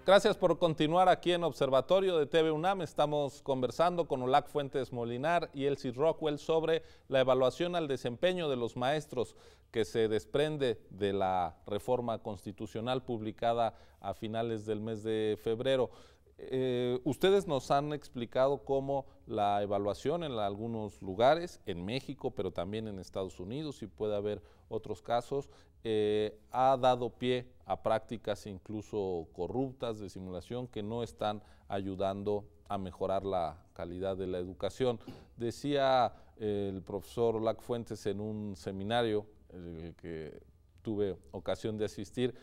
Gracias por continuar aquí en Observatorio de TV UNAM. Estamos conversando con Olac Fuentes Molinar y Elsie Rockwell sobre la evaluación al desempeño de los maestros que se desprende de la reforma constitucional publicada a finales del mes de febrero. Ustedes nos han explicado cómo la evaluación en algunos lugares, en México, pero también en Estados Unidos, y puede haber otros casos, ha dado pie a prácticas incluso corruptas de simulación que no están ayudando a mejorar la calidad de la educación. Decía el profesor Olac Fuentes en un seminario que tuve ocasión de asistir,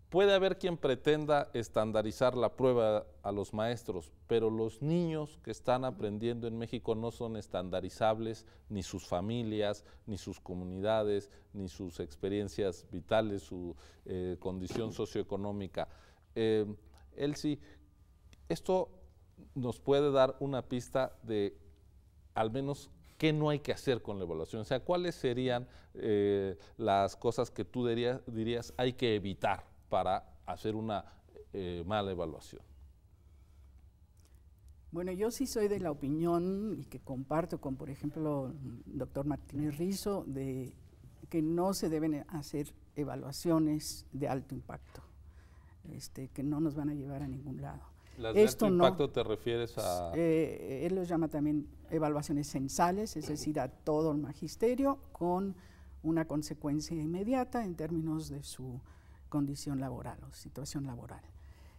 puede haber quien pretenda estandarizar la prueba a los maestros, pero los niños que están aprendiendo en México no son estandarizables, ni sus familias, ni sus comunidades, ni sus experiencias vitales, su condición socioeconómica. Elsie, esto nos puede dar una pista de al menos qué no hay que hacer con la evaluación, o sea, cuáles serían las cosas que tú dirías hay que evitar para hacer una mala evaluación. Bueno, yo sí soy de la opinión y que comparto con, por ejemplo, el doctor Martínez Rizo, de que no se deben hacer evaluaciones de alto impacto, que no nos van a llevar a ningún lado. ¿Las de alto impacto te refieres a...? Él los llama también evaluaciones censales, es decir, a todo el magisterio con una consecuencia inmediata en términos de su condición laboral o situación laboral.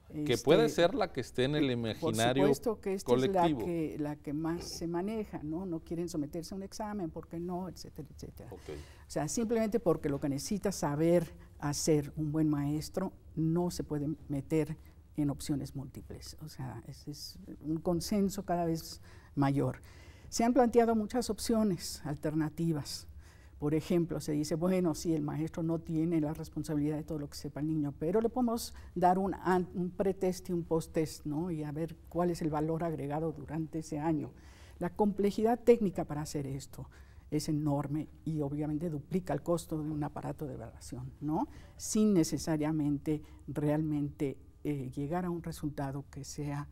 Que puede ser la que esté en el imaginario colectivo. Por supuesto que esta es la que más se maneja, ¿no? No quieren someterse a un examen, porque no, etcétera, etcétera. Okay. O sea, simplemente porque lo que necesita saber hacer un buen maestro no se puede meter en opciones múltiples. O sea, es un consenso cada vez mayor. Se han planteado muchas opciones alternativas. Por ejemplo, se dice, bueno, sí, el maestro no tiene la responsabilidad de todo lo que sepa el niño, pero le podemos dar un pretest y un post-test, ¿no? Y a ver cuál es el valor agregado durante ese año. La complejidad técnica para hacer esto es enorme y obviamente duplica el costo de un aparato de evaluación, ¿no? Sin necesariamente realmente llegar a un resultado que sea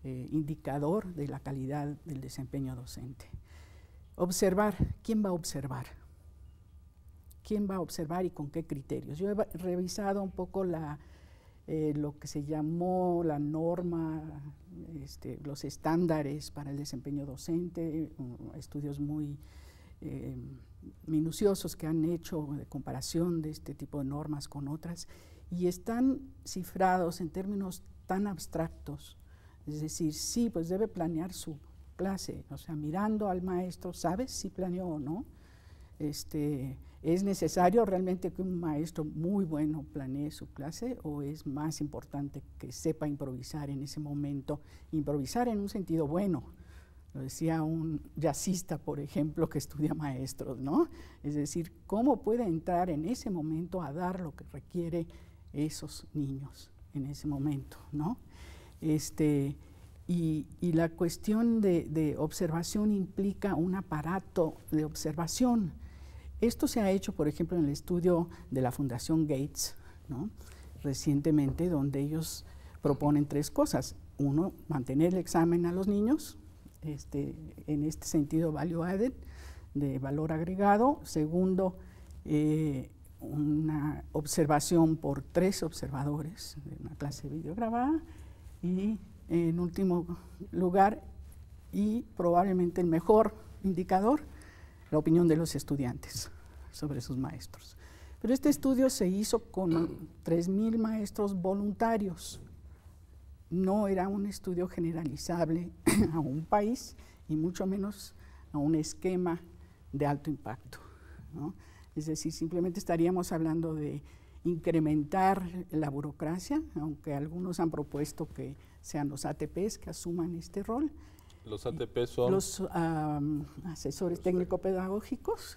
indicador de la calidad del desempeño docente. Observar, ¿quién va a observar? ¿Quién va a observar y con qué criterios? Yo he revisado un poco lo que se llamó la norma, los estándares para el desempeño docente, estudios muy minuciosos que han hecho de comparación de este tipo de normas con otras, y están cifrados en términos tan abstractos. Es decir, sí, pues debe planear su clase, o sea, mirando al maestro, ¿sabes si planeó o no? ¿Es necesario realmente que un maestro muy bueno planee su clase o es más importante que sepa improvisar en ese momento? Improvisar en un sentido bueno, lo decía un jazzista, por ejemplo, que estudia maestros, ¿no? Es decir, ¿cómo puede entrar en ese momento a dar lo que requiere esos niños en ese momento, ¿no? Y la cuestión de observación implica un aparato de observación. Esto se ha hecho, por ejemplo, en el estudio de la Fundación Gates, ¿no? Recientemente, donde ellos proponen tres cosas. Uno, mantener el examen a los niños, en este sentido value added, de valor agregado. Segundo, una observación por 3 observadores de una clase videograbada. Y en último lugar, y probablemente el mejor indicador, la opinión de los estudiantes sobre sus maestros. Pero este estudio se hizo con 3,000 maestros voluntarios. No era un estudio generalizable a un país y mucho menos a un esquema de alto impacto, ¿no? Es decir, simplemente estaríamos hablando de incrementar la burocracia, aunque algunos han propuesto que sean los ATPs que asuman este rol. Los ATP son los asesores técnico-pedagógicos,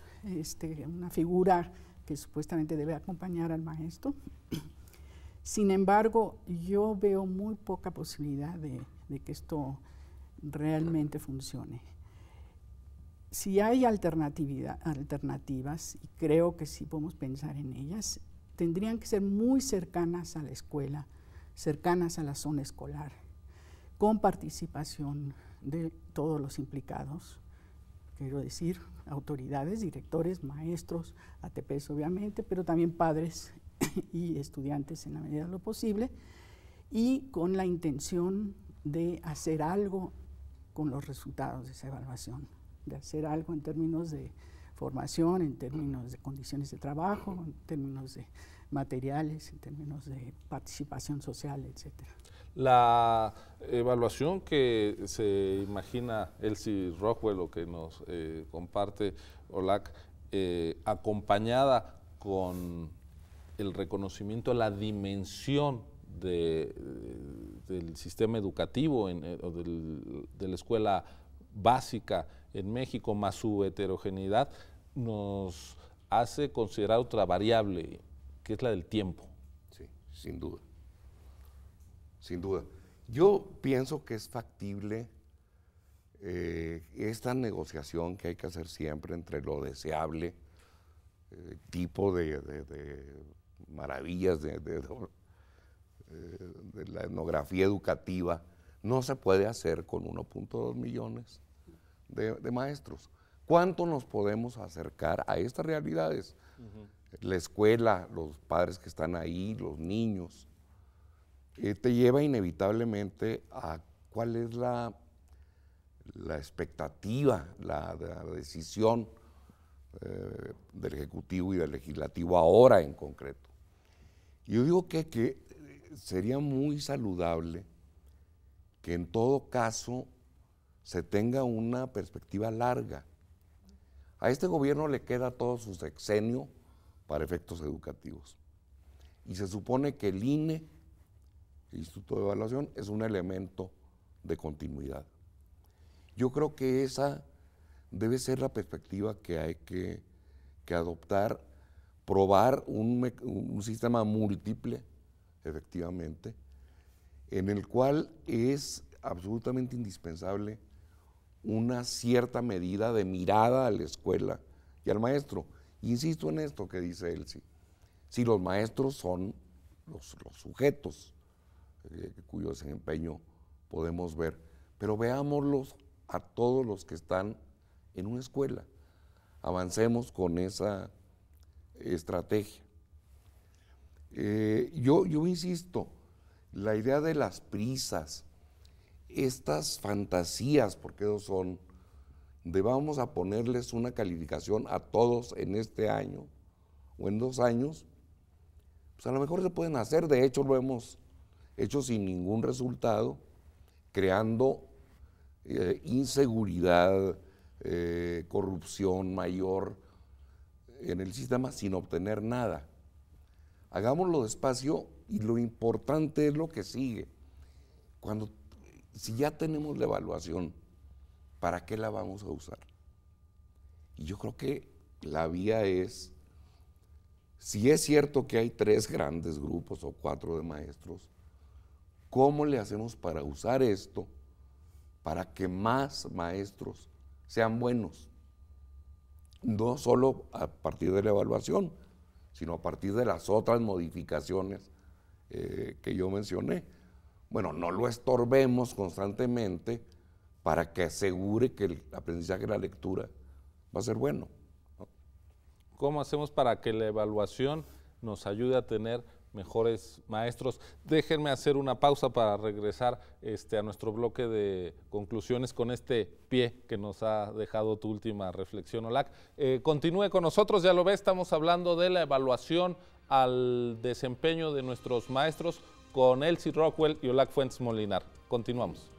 una figura que supuestamente debe acompañar al maestro. Sin embargo, yo veo muy poca posibilidad de que esto realmente funcione. Si hay alternativas, y creo que sí podemos pensar en ellas, tendrían que ser muy cercanas a la escuela, cercanas a la zona escolar, con participación de todos los implicados, quiero decir, autoridades, directores, maestros, ATPs obviamente, pero también padres y estudiantes en la medida de lo posible, y con la intención de hacer algo con los resultados de esa evaluación, de hacer algo en términos de formación, en términos de condiciones de trabajo, en términos de materiales, en términos de participación social, etcétera. La evaluación que se imagina Elsie Rockwell, o que nos comparte OLAC, acompañada con el reconocimiento de la dimensión del sistema educativo o de la escuela básica en México, más su heterogeneidad, nos hace considerar otra variable, que es la del tiempo. Sí, sin duda. Sin duda. Yo pienso que es factible esta negociación que hay que hacer siempre entre lo deseable, tipo de maravillas de la etnografía educativa, no se puede hacer con 1.2 millones de maestros. ¿Cuánto nos podemos acercar a estas realidades? La escuela, los padres que están ahí, los niños, te lleva inevitablemente a cuál es la expectativa, la decisión del Ejecutivo y del Legislativo ahora en concreto. Yo digo que sería muy saludable que en todo caso se tenga una perspectiva larga. A este gobierno le queda todo su sexenio para efectos educativos. Y se supone que el INE, el Instituto de Evaluación, es un elemento de continuidad. Yo creo que esa debe ser la perspectiva que hay que adoptar, probar un sistema múltiple, efectivamente, en el cual es absolutamente indispensable una cierta medida de mirada a la escuela y al maestro. Insisto en esto que dice Elsie, si los maestros son los sujetos cuyo desempeño podemos ver, pero veámoslos a todos los que están en una escuela. Avancemos con esa estrategia. Yo insisto, la idea de las prisas, estas fantasías, porque ellos son, de vamos a ponerles una calificación a todos en este año o en 2 años, pues a lo mejor se pueden hacer, de hecho lo hemos hecho sin ningún resultado, creando inseguridad, corrupción mayor en el sistema sin obtener nada. Hagámoslo despacio y lo importante es lo que sigue. Si ya tenemos la evaluación, ¿para qué la vamos a usar? Y yo creo que la vía es, si es cierto que hay 3 grandes grupos o 4 de maestros, ¿cómo le hacemos para usar esto para que más maestros sean buenos? No solo a partir de la evaluación, sino a partir de las otras modificaciones que yo mencioné. Bueno, no lo estorbemos constantemente para que asegure que el aprendizaje de la lectura va a ser bueno, ¿no? ¿Cómo hacemos para que la evaluación nos ayude a tener mejores maestros? Déjenme hacer una pausa para regresar a nuestro bloque de conclusiones con este pie que nos ha dejado tu última reflexión, OLAC. Continúe con nosotros, ya lo ve, estamos hablando de la evaluación al desempeño de nuestros maestros con Elsie Rockwell y OLAC Fuentes Molinar. Continuamos.